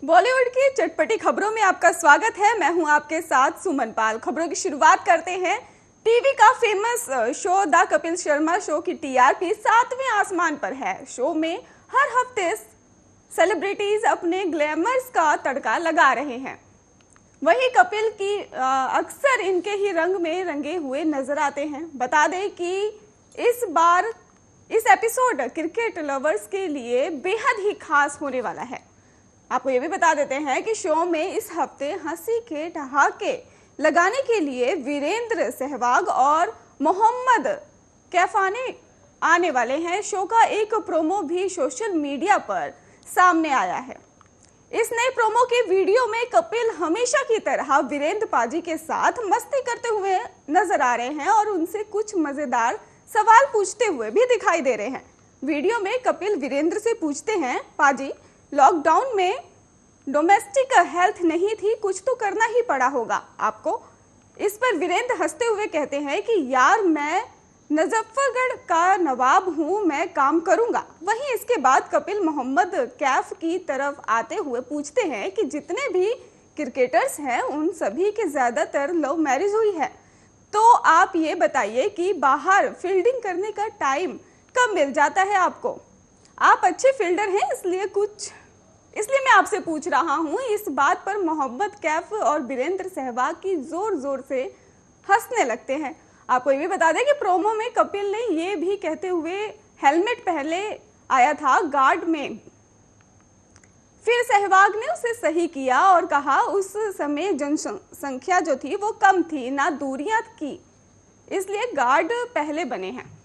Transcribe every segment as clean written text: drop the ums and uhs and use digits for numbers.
बॉलीवुड की चटपटी खबरों में आपका स्वागत है। मैं हूं आपके साथ सुमन पाल। खबरों की शुरुआत करते हैं। टीवी का famous show the Kapil Sharma show की टीआरपी 7वें आसमान पर है। शो में हर हफ्ते सेलिब्रिटीज अपने ग्लैमर्स का तड़का लगा रहे हैं। वहीं कपिल की अक्सर इनके ही रंग में रंगे हुए नजर आते हैं। बता दें कि इस बार इस एपिसोड क्रिकेट लवर्स के लिए बेहद ही खास होने वाला है। आपको ये भी बता देते हैं कि शो में इस हफ्ते हंसी के ठहाके लगाने के लिए वीरेंद्र सहवाग और मोहम्मद कैफानी आने वाले हैं। शो का एक प्रोमो भी सोशल मीडिया पर सामने आया है। इस नए प्रोमो के वीडियो में कपिल हमेशा की तरह वीरेंद्र पाजी के साथ मस्ती करते हुए नजर आ रहे हैं और उनसे कुछ मजेदार सवाल पूछते हुए भी दिखाई दे रहे हैं। वीडियो में कपिल वीरेंद्र से पूछते हैं, पाजी लॉकडाउन में डोमेस्टिक हेल्थ नहीं थी, कुछ तो करना ही पड़ा होगा आपको। इस पर वीरेंद्र हंसते हुए कहते हैं कि यार मैं मुजफ्फरगढ़ का नवाब हूं, मैं काम करूंगा। वहीं इसके बाद कपिल मोहम्मद कैफ की तरफ आते हुए पूछते हैं कि जितने भी क्रिकेटर्स हैं उन सभी के ज्यादातर लव मैरिज हुई है, तो आप ये बताइए कि बाहर फील्डिंग करने का टाइम कब मिल जाता है आपको? आप अच्छे फील्डर हैं, इसलिए मैं आपसे पूछ रहा हूं। इस बात पर मोहम्मद कैफ और वीरेंद्र सहवाग की जोर जोर से हंसने लगते हैं। आपको ये भी बता दें कि प्रोमो में कपिल ने ये भी कहते हुए हेलमेट पहले आया था गार्ड में, फिर सहवाग ने उसे सही किया और कहा उस समय जनसंख्या जो थी वो कम थी, ना दूरियां की, इसलिए गार्ड पहले बने हैं।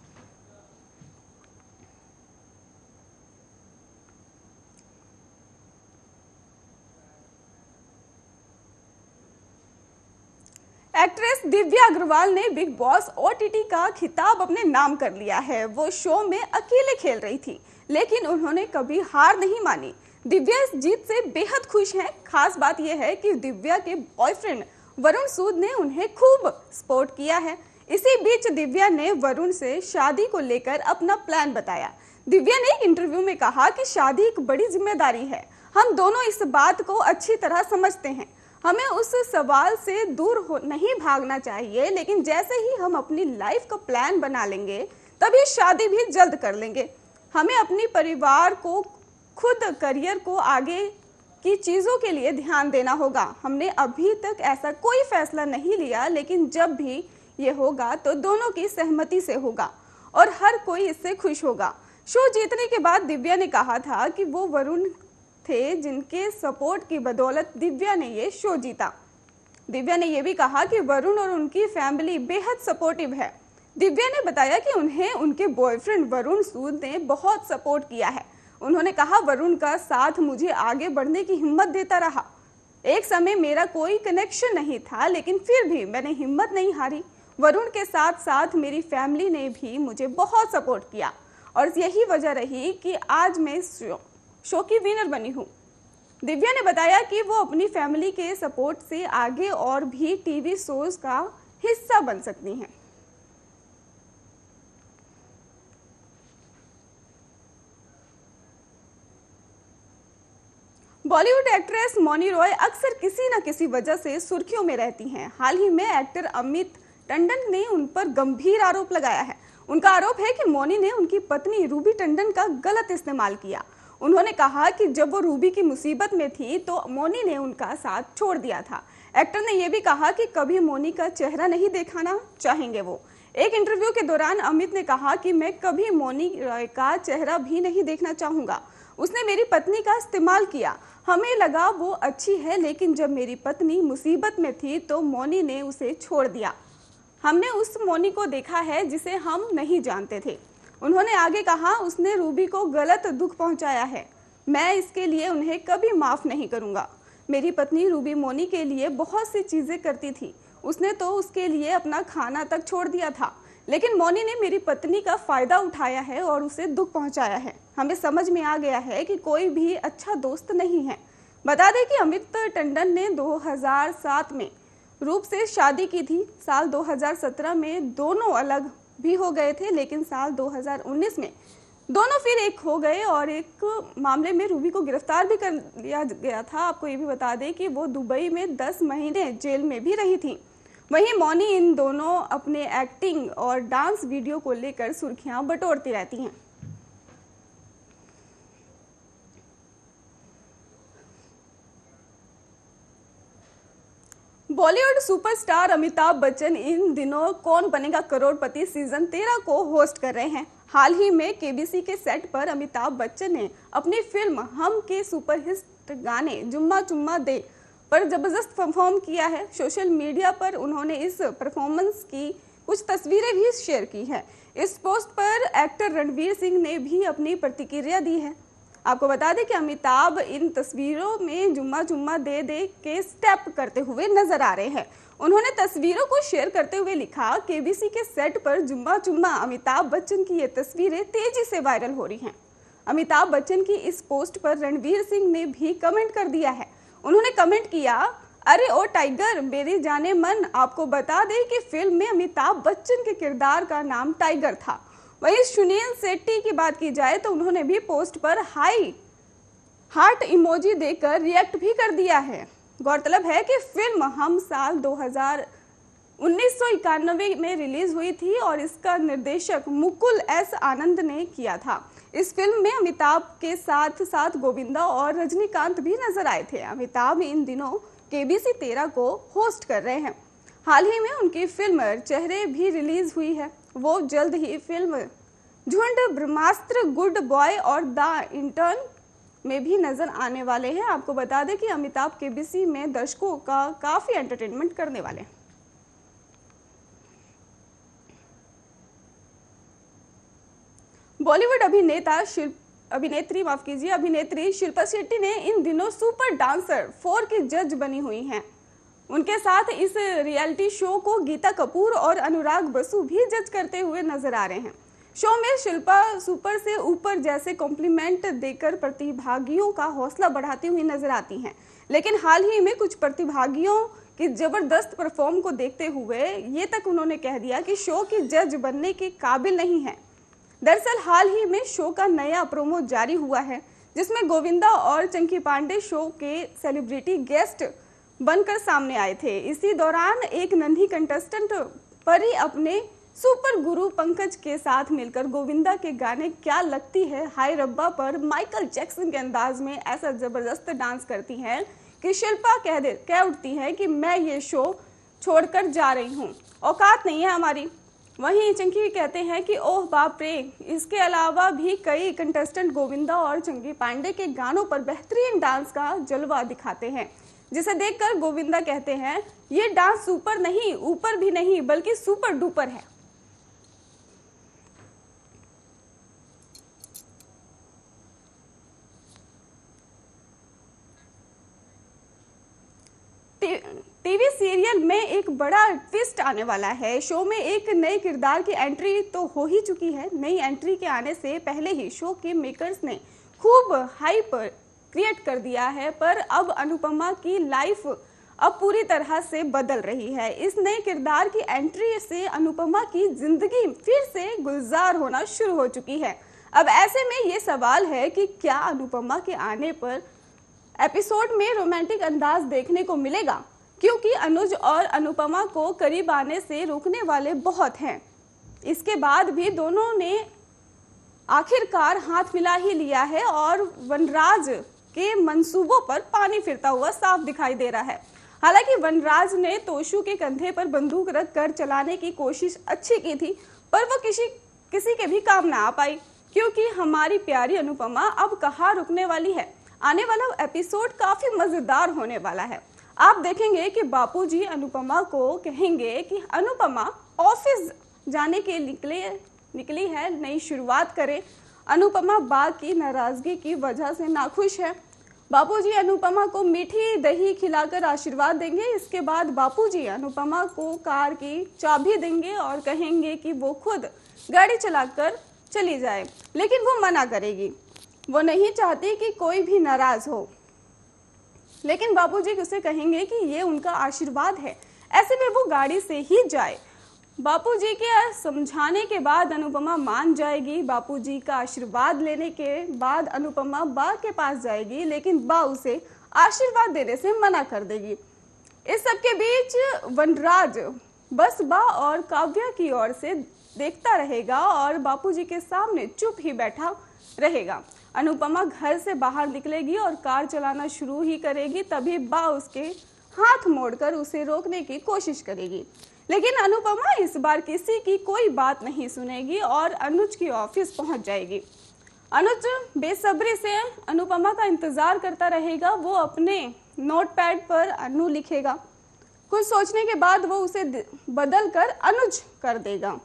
एक्ट्रेस दिव्या अग्रवाल ने बिग बॉस ओटीटी का खिताब अपने नाम कर लिया है। वो शो में अकेले खेल रही थी, लेकिन उन्होंने कभी हार नहीं मानी। दिव्या इस जीत से बेहद खुश हैं। खास बात यह है कि दिव्या के बॉयफ्रेंड वरुण सूद ने उन्हें खूब सपोर्ट किया है। इसी बीच दिव्या ने वरुण से शादी को लेकर अपना प्लान बताया। दिव्या ने एक इंटरव्यू में कहा कि शादी एक बड़ी जिम्मेदारी है, हम दोनों इस बात को अच्छी तरह समझते हैं। हमें उस सवाल से दूर नहीं भागना चाहिए, लेकिन जैसे ही हम अपनी लाइफ का प्लान बना लेंगे तभी शादी भी जल्द कर लेंगे। हमें अपनी परिवार को, खुद करियर को, आगे की चीज़ों के लिए ध्यान देना होगा। हमने अभी तक ऐसा कोई फैसला नहीं लिया, लेकिन जब भी ये होगा तो दोनों की सहमति से होगा और हर कोई इससे खुश होगा। शो जीतने के बाद दिव्या ने कहा था कि वो वरुण थे जिनके सपोर्ट की बदौलत दिव्या ने ये शो जीता। दिव्या ने यह भी कहा कि वरुण और उनकी फैमिली बेहद सपोर्टिव है। दिव्या ने बताया कि उन्हें उनके बॉयफ्रेंड वरुण सूद ने बहुत सपोर्ट किया है। उन्होंने कहा वरुण का साथ मुझे आगे बढ़ने की हिम्मत देता रहा। एक समय मेरा कोई कनेक्शन नहीं था, लेकिन फिर भी मैंने हिम्मत नहीं हारी। वरुण के साथ साथ मेरी फैमिली ने भी मुझे बहुत सपोर्ट किया और यही वजह रही कि आज मैं शो की विनर बनी हूँ। दिव्या ने बताया कि वो अपनी फैमिली के सपोर्ट से आगे और भी टीवी शोज का हिस्सा बन सकती हैं। बॉलीवुड एक्ट्रेस मौनी रॉय अक्सर किसी न किसी वजह से सुर्खियों में रहती हैं। हाल ही में एक्टर अमित टंडन ने उन पर गंभीर आरोप लगाया है। उनका आरोप है कि मौनी ने उनकी पत्नी रूबी टंडन का गलत इस्तेमाल किया। उन्होंने कहा कि जब वो रूबी की मुसीबत में थी तो मौनी ने उनका साथ छोड़ दिया था। एक्टर ने यह भी कहा कि कभी मौनी का चेहरा नहीं दिखाना चाहेंगे वो। एक इंटरव्यू के दौरान अमित ने कहा कि मैं कभी मौनी का चेहरा भी नहीं देखना चाहूँगा। उसने मेरी पत्नी का इस्तेमाल किया, हमें लगा वो अच्छी है, लेकिन जब मेरी पत्नी मुसीबत में थी तो मौनी ने उसे छोड़ दिया। हमने उस मौनी को देखा है जिसे हम नहीं जानते थे। उन्होंने आगे कहा उसने रूबी को गलत दुख पहुंचाया है, मैं इसके लिए उन्हें कभी माफ़ नहीं करूंगा। मेरी पत्नी रूबी मौनी के लिए बहुत सी चीज़ें करती थी, उसने तो उसके लिए अपना खाना तक छोड़ दिया था, लेकिन मौनी ने मेरी पत्नी का फ़ायदा उठाया है और उसे दुख पहुंचाया है। हमें समझ में आ गया है कि कोई भी अच्छा दोस्त नहीं है। बता दें कि अमित टंडन ने 2007 में रूप से शादी की थी। साल 2017 में दोनों अलग भी हो गए थे, लेकिन साल 2019 में दोनों फिर एक हो गए और एक मामले में रूबी को गिरफ्तार भी कर लिया गया था। आपको ये भी बता दें कि वो दुबई में 10 महीने जेल में भी रही थी। वहीं मौनी इन दोनों अपने एक्टिंग और डांस वीडियो को लेकर सुर्खियां बटोरती रहती हैं। बॉलीवुड सुपरस्टार अमिताभ बच्चन इन दिनों कौन बनेगा करोड़पति सीजन 13 को होस्ट कर रहे हैं। हाल ही में केबीसी के सेट पर अमिताभ बच्चन ने अपनी फिल्म हम के सुपरहिट गाने जुम्मा चुम्मा दे पर जबरदस्त परफॉर्म किया है। सोशल मीडिया पर उन्होंने इस परफॉर्मेंस की कुछ तस्वीरें भी शेयर की हैं। इस पोस्ट पर एक्टर रणवीर सिंह ने भी अपनी प्रतिक्रिया दी है। आपको बता दें कि अमिताभ इन तस्वीरों में जुम्मा चुम्मा दे दे के स्टेप करते हुए नजर आ रहे हैं। उन्होंने तस्वीरों को शेयर करते हुए लिखा, केबीसी के सेट पर जुम्मा चुम्मा अमिताभ बच्चन की ये तस्वीरें तेजी से वायरल हो रही हैं। अमिताभ बच्चन की इस पोस्ट पर रणवीर सिंह ने भी कमेंट कर दिया है। उन्होंने कमेंट किया, अरे ओ टाइगर मेरी जाने मन, आपको बता दें कि फिल्म में अमिताभ बच्चन के किरदार का नाम टाइगर था। वहीं सुनील शेट्टी की बात की जाए तो उन्होंने भी पोस्ट पर हाई हार्ट इमोजी देकर रिएक्ट भी कर दिया है। गौरतलब है कि फिल्म हम साल 1991 में रिलीज हुई थी और इसका निर्देशक मुकुल एस आनंद ने किया था। इस फिल्म में अमिताभ के साथ साथ गोविंदा और रजनीकांत भी नजर आए थे। अमिताभ इन दिनों केबीसी 13 को होस्ट कर रहे हैं। हाल ही में उनकी फिल्म चेहरे भी रिलीज हुई है। वो जल्द ही फिल्म झुंड, ब्रह्मास्त्र, गुड बॉय और द इंटर्न में भी नजर आने वाले हैं। आपको बता दें कि अमिताभ केबीसी में दर्शकों का काफी एंटरटेनमेंट करने वाले हैं। बॉलीवुड अभिनेत्री शिल्पा शेट्टी ने इन दिनों सुपर डांसर 4 की जज बनी हुई हैं। उनके साथ इस रियलिटी शो को गीता कपूर और अनुराग बसु भी जज करते हुए नजर आ रहे हैं। शो में शिल्पा सुपर से ऊपर जैसे कॉम्प्लीमेंट देकर प्रतिभागियों का हौसला बढ़ाती हुई नजर आती हैं। लेकिन हाल ही में कुछ प्रतिभागियों की जबरदस्त परफॉर्म को देखते हुए ये तक उन्होंने कह दिया कि शो की जज बनने के काबिल नहीं है। दरअसल हाल ही में शो का नया प्रोमो जारी हुआ है, जिसमें गोविंदा और चंकी पांडे शो के सेलिब्रिटी गेस्ट बनकर सामने आए थे। इसी दौरान एक नन्ही कंटेस्टेंट परी अपने सुपर गुरु पंकज के साथ मिलकर गोविंदा के गाने क्या लगती है हाय रब्बा पर माइकल जैक्सन के अंदाज में ऐसा जबरदस्त डांस करती हैं कि शिल्पा कह उठती है कि मैं ये शो छोड़कर जा रही हूँ, औकात नहीं है हमारी। वहीं चंकी कहते हैं कि ओह बाप रे। इसके अलावा भी कई कंटेस्टेंट गोविंदा और चंकी पांडे के गानों पर बेहतरीन डांस का जलवा दिखाते हैं, जिसे देखकर गोविंदा कहते हैं ये डांस सुपर नहीं, ऊपर भी नहीं, बल्कि सुपर डुपर है। टीवी सीरियल में एक बड़ा ट्विस्ट आने वाला है। शो में एक नए किरदार की एंट्री तो हो ही चुकी है। नई एंट्री के आने से पहले ही शो के मेकर्स ने खूब हाइप क्रिएट कर दिया है, पर अब अनुपमा की लाइफ अब पूरी तरह से बदल रही है। इस नए किरदार की एंट्री से अनुपमा की जिंदगी फिर से गुलजार होना शुरू हो चुकी है। अब ऐसे में ये सवाल है कि क्या अनुपमा के आने पर एपिसोड में रोमांटिक अंदाज देखने को मिलेगा, क्योंकि अनुज और अनुपमा को करीब आने से रोकने वाले बहुत हैं। इसके बाद भी दोनों ने आखिरकार हाथ मिला ही लिया है और वनराज के मंसूबों पर पानी फिरता हुआ साफ दिखाई दे रहा है। हालांकि वनराज ने तोशु के कंधे पर बंदूक रख कर चलाने की कोशिश अच्छी की थी, पर वो किसी के भी काम ना आ पाई, क्योंकि हमारी प्यारी अनुपमा अब कहाँ रुकने वाली है। आने वाला एपिसोड काफी मजेदार होने वाला है। आप देखेंगे कि बापूजी अनुपमा को कहेंगे कि अनुपमा ऑफिस जाने के निकली है, नई शुरुआत करें। अनुपमा बा की नाराजगी की वजह से नाखुश है। बापूजी अनुपमा को मीठी दही खिलाकर आशीर्वाद देंगे। इसके बाद बापूजी अनुपमा को कार की चाबी देंगे और कहेंगे कि वो खुद गाड़ी चलाकर चली जाए, लेकिन वो मना करेगी। वो नहीं चाहती कि कोई भी नाराज हो, लेकिन बापूजी उसे कहेंगे कि ये उनका आशीर्वाद है, ऐसे में वो गाड़ी से ही जाए। बापूजी के समझाने के बाद अनुपमा मान जाएगी। बापूजी का आशीर्वाद लेने के बाद अनुपमा बा के पास जाएगी, लेकिन बा उसे आशीर्वाद देने से मना कर देगी। इस सब के बीच वनराज बस बा और काव्या की ओर से देखता रहेगा और बापूजी के सामने चुप ही बैठा रहेगा। अनुपमा घर से बाहर निकलेगी और कार चलाना शुरू ही करेगी, तभी बा उसके हाथ मोड़कर उसे रोकने की कोशिश करेगी, लेकिन अनुपमा इस बार किसी की कोई बात नहीं सुनेगी और अनुज की ऑफिस पहुंच जाएगी। अनुज बेसब्री से अनुपमा का इंतजार करता रहेगा। वो अपने नोटपैड पर अनु लिखेगा। कुछ सोचने के बाद वो उसे बदल कर अनुज कर देगा।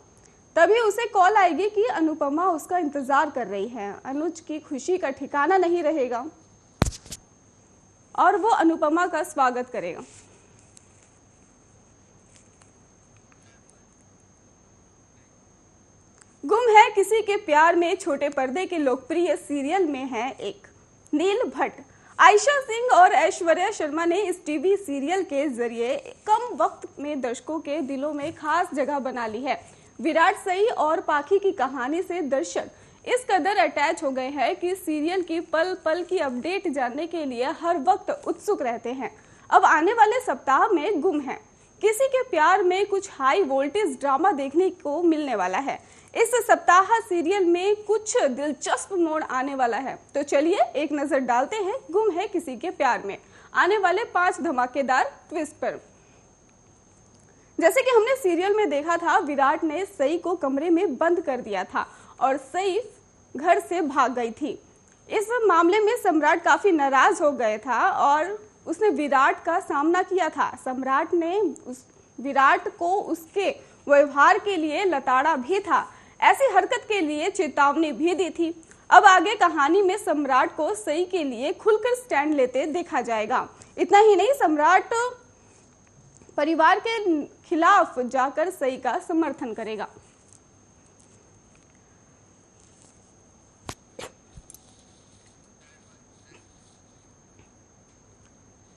तभी उसे कॉल आएगी कि अनुपमा उसका इंतजार कर रही है। अनुज की खुशी का ठिकाना नहीं रहेगा और वो अनुपमा का स्वागत करेगा। गुम है किसी के प्यार में छोटे पर्दे के लोकप्रिय सीरियल में है एक नील भट्ट। आयशा सिंह और ऐश्वर्या शर्मा ने इस टीवी सीरियल के जरिए कम वक्त में दर्शकों के दिलों में खास जगह बना ली है। विराट सई और पाखी की कहानी से दर्शक इस कदर अटैच हो गए हैं कि सीरियल की पल पल की अपडेट जानने के लिए हर वक्त उत्सुक रहते हैं। अब आने वाले सप्ताह में गुम है किसी के प्यार में कुछ हाई वोल्टेज ड्रामा देखने को मिलने वाला है। इस सप्ताह सीरियल में कुछ दिलचस्प मोड़ आने वाला है, तो चलिए एक नजर डालते हैं गुम है किसी के प्यार में आने वाले 5 धमाकेदार ट्विस्ट पर। जैसे कि हमने सीरियल में देखा था, विराट ने सई को कमरे में बंद कर दिया था और सई घर से भाग गई थी। इस मामले में सम्राट काफी नाराज हो गए था और उसने विराट का सामना किया था। सम्राट ने विराट को उसके व्यवहार के लिए लताड़ा भी था, ऐसी हरकत के लिए चेतावनी भी दी थी। अब आगे कहानी में सम्राट को सई के लिए खुलकर स्टैंड लेते देखा जाएगा। इतना ही नहीं, सम्राट परिवार के खिलाफ जाकर सई का समर्थन करेगा।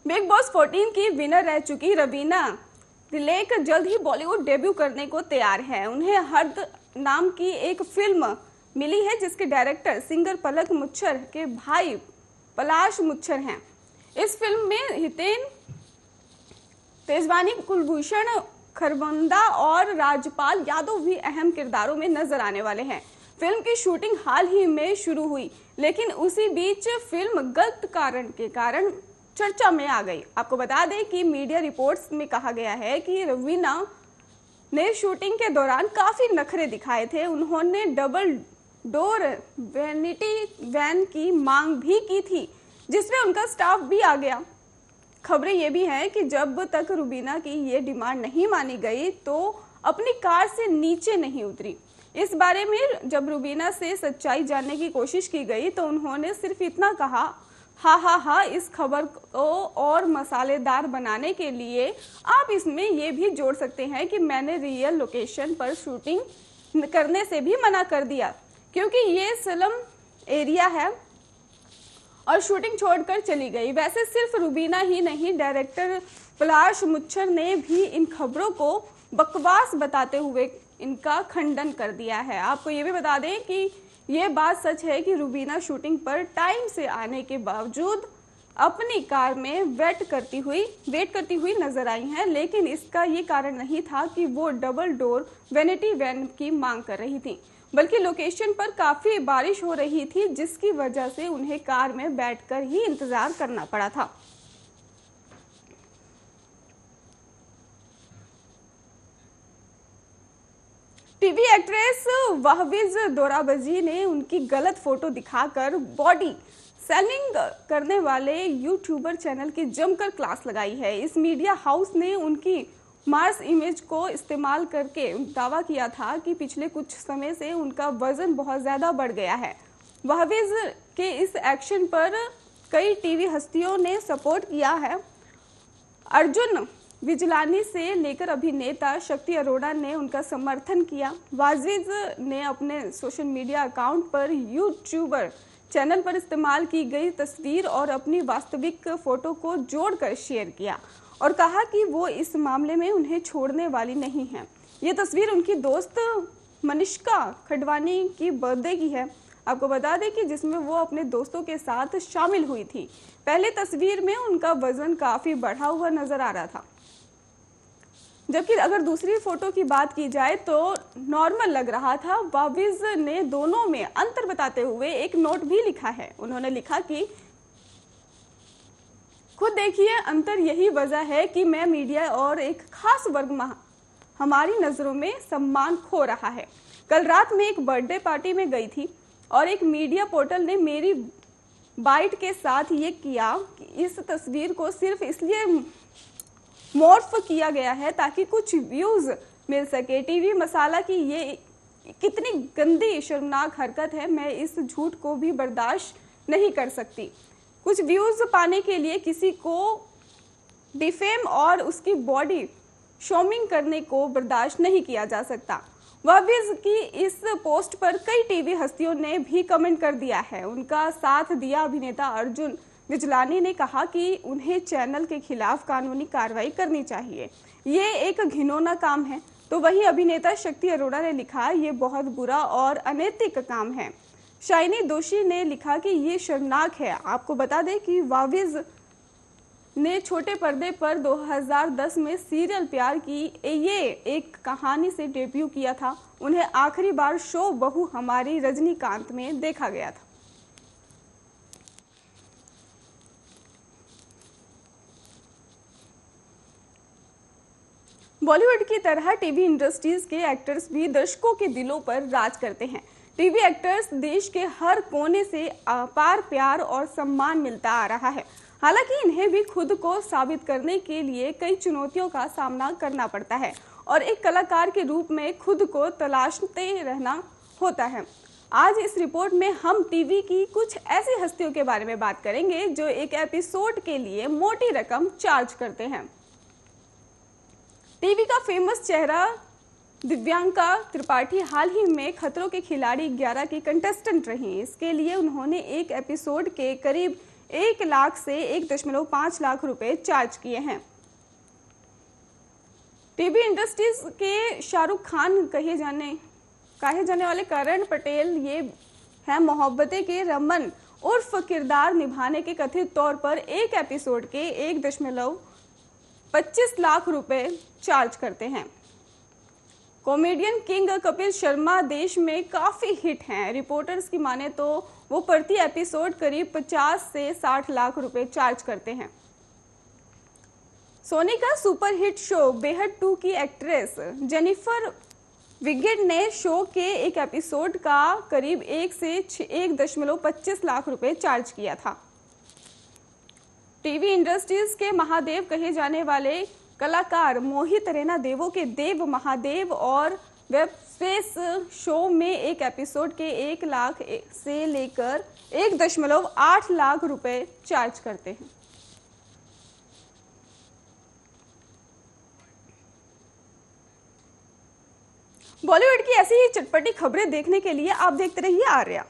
बिग बॉस 14 की विनर रह चुकी रवीना तिलेक जल्द ही बॉलीवुड डेब्यू करने को तैयार है। उन्हें हर्द नाम की एक फिल्म मिली है जिसके डायरेक्टर सिंगर पलक मुच्छर के भाई पलाश मुच्छर हैं। इस फिल्म में हितेन तेजवानी, कुलभूषण खरबंदा और राजपाल यादव भी अहम किरदारों में नजर आने वाले हैं। फिल्म की शूटिंग हाल ही में शुरू हुई, लेकिन उसी बीच फिल्म गलत कारण के कारण चर्चा में आ गई। आपको बता दें कि मीडिया रिपोर्ट्स में कहा गया है कि रवीना ने शूटिंग के दौरान काफी नखरे दिखाए थे। उन्होंने डबल डोर वैनिटी वैन की मांग भी की थी, जिसमें उनका स्टाफ भी आ गया। खबरें ये भी हैं कि जब तक रुबीना की ये डिमांड नहीं मानी गई तो अपनी कार से नीचे नहीं उतरी। इस बारे में जब रुबीना से सच्चाई जानने की कोशिश की गई तो उन्होंने सिर्फ इतना कहा, हा, इस खबर को और मसालेदार बनाने के लिए आप इसमें ये भी जोड़ सकते हैं कि मैंने रियल लोकेशन पर शूटिंग करने से भी मना कर दिया, क्योंकि ये स्लम एरिया है और शूटिंग छोड़कर चली गई। वैसे सिर्फ रुबीना ही नहीं, डायरेक्टर पलाश मुच्छर ने भी इन खबरों को बकवास बताते हुए इनका खंडन कर दिया है। आपको ये भी बता दें कि ये बात सच है कि रुबीना शूटिंग पर टाइम से आने के बावजूद अपनी कार में वेट करती हुई नजर आई हैं, लेकिन इसका ये कारण नहीं था कि वो डबल डोर वैनिटी वैन की मांग कर रही थी, बल्कि लोकेशन पर काफी बारिश हो रही थी, जिसकी वजह से उन्हें कार में बैठकर ही इंतजार करना पड़ा था। टीवी एक्ट्रेस वहबीज दोराबजी ने उनकी गलत फोटो दिखाकर बॉडी सेलिंग करने वाले यूट्यूबर चैनल की जमकर क्लास लगाई है। इस मीडिया हाउस ने उनकी मार्स इमेज को इस्तेमाल करके दावा किया था कि पिछले कुछ समय से उनका वजन बहुत ज़्यादा बढ़ गया है। वहबीज के इस एक्शन पर कई टीवी हस्तियों ने सपोर्ट किया है। अर्जुन विजलानी से लेकर अभिनेता शक्ति अरोड़ा ने उनका समर्थन किया। वाजिज ने अपने सोशल मीडिया अकाउंट पर यूट्यूबर चैनल पर इस्तेमाल की गई तस्वीर और अपनी वास्तविक फोटो को जोड़कर शेयर किया और कहा कि वो इस मामले में उन्हें छोड़ने वाली नहीं है। ये तस्वीर उनकी दोस्त मनीषका खडवानी की बर्थडे की है। आपको बता दें कि जिसमें वो अपने दोस्तों के साथ शामिल हुई थी। पहले तस्वीर में उनका वजन काफी बढ़ा हुआ नजर आ रहा था, जबकि अगर दूसरी फोटो की बात की जाए तो नॉर्मल लग रहा था। वाविज ने दोनों में अंतर बताते हुए एक नोट भी लिखा है। उन्होंने लिखा कि खुद देखिए, अंतर यही वजह है कि मैं मीडिया और एक खास वर्ग हमारी नजरों में सम्मान खो रहा है। कल रात में एक बर्थडे पार्टी में गई थी और एक मीडिया पोर्टल ने मेरी बाइट के साथ ये किया कि इस तस्वीर को सिर्फ इसलिए मॉर्फ किया गया है ताकि कुछ व्यूज मिल सके। टीवी मसाला की ये कितनी गंदी शर्मनाक हरकत है, मैं इस झूठ को भी बर्दाश्त नहीं कर सकती। कुछ व्यूज पाने के लिए किसी को डिफेम और उसकी बॉडी शोमिंग करने को बर्दाश्त नहीं किया जा सकता। वाविज की इस पोस्ट पर कई टीवी हस्तियों ने भी कमेंट कर दिया है। उनका साथ दिया अभिनेता अर्जुन विजलानी ने कहा कि उन्हें चैनल के खिलाफ कानूनी कार्रवाई करनी चाहिए, ये एक घिनौना काम है। तो वहीं अभिनेता शक्ति अरोड़ा ने लिखा, ये बहुत बुरा और अनैतिक काम है। शाइनी दोषी ने लिखा कि ये शर्मनाक है। आपको बता दें कि वाविज ने छोटे पर्दे पर 2010 में सीरियल प्यार की ये एक कहानी से डेब्यू किया था। उन्हें आखिरी बार शो बहू हमारी रजनीकांत में देखा गया था। बॉलीवुड की तरह टीवी इंडस्ट्रीज के एक्टर्स भी दर्शकों के दिलों पर राज करते हैं। टीवी एक्टर्स देश के हर कोने से अपार प्यार और सम्मान मिलता आ रहा है। हालांकि इन्हें भी खुद को साबित करने के लिए कई चुनौतियों का सामना करना पड़ता है और एक कलाकार के रूप में खुद को तलाशते रहना होता है। आज इस रिपोर्ट में हम टीवी की कुछ ऐसी हस्तियों के बारे में बात करेंगे जो एक एपिसोड के लिए मोटी रकम चार्ज करते हैं। टीवी का फेमस चेहरा दिव्यांका त्रिपाठी हाल ही में खतरों के खिलाड़ी 11 की कंटेस्टेंट रही। इसके लिए उन्होंने एक एपिसोड के करीब 1 लाख से 1.5 लाख रुपए चार्ज किए हैं। टीवी इंडस्ट्रीज के शाहरुख खान कहे जाने वाले करण पटेल ये है मोहब्बतें के रमन उर्फ किरदार निभाने के कथित तौर पर एक एपिसोड के 1.25 लाख रुपए चार्ज करते हैं। कॉमेडियन किंग कपिल शर्मा देश में काफी हिट हैं। रिपोर्टर्स की माने तो वो प्रति एपिसोड करीब 50 से 60 लाख रुपए चार्ज करते हैं। सोनी का सुपरहिट शो बेहद 2 की एक्ट्रेस जेनिफर विगेट ने शो के एक एपिसोड का करीब 1 से 1.25 लाख रुपए चार्ज किया था। टीवी इंडस्ट्रीज के महादेव कहे जाने वाले कलाकार मोहित रैना देवों के देव महादेव और वेब स्पेस शो में एक एपिसोड के 1 लाख से लेकर 1.8 लाख रुपए चार्ज करते हैं। बॉलीवुड की ऐसी ही चटपटी खबरें देखने के लिए आप देखते रहिए आर्या।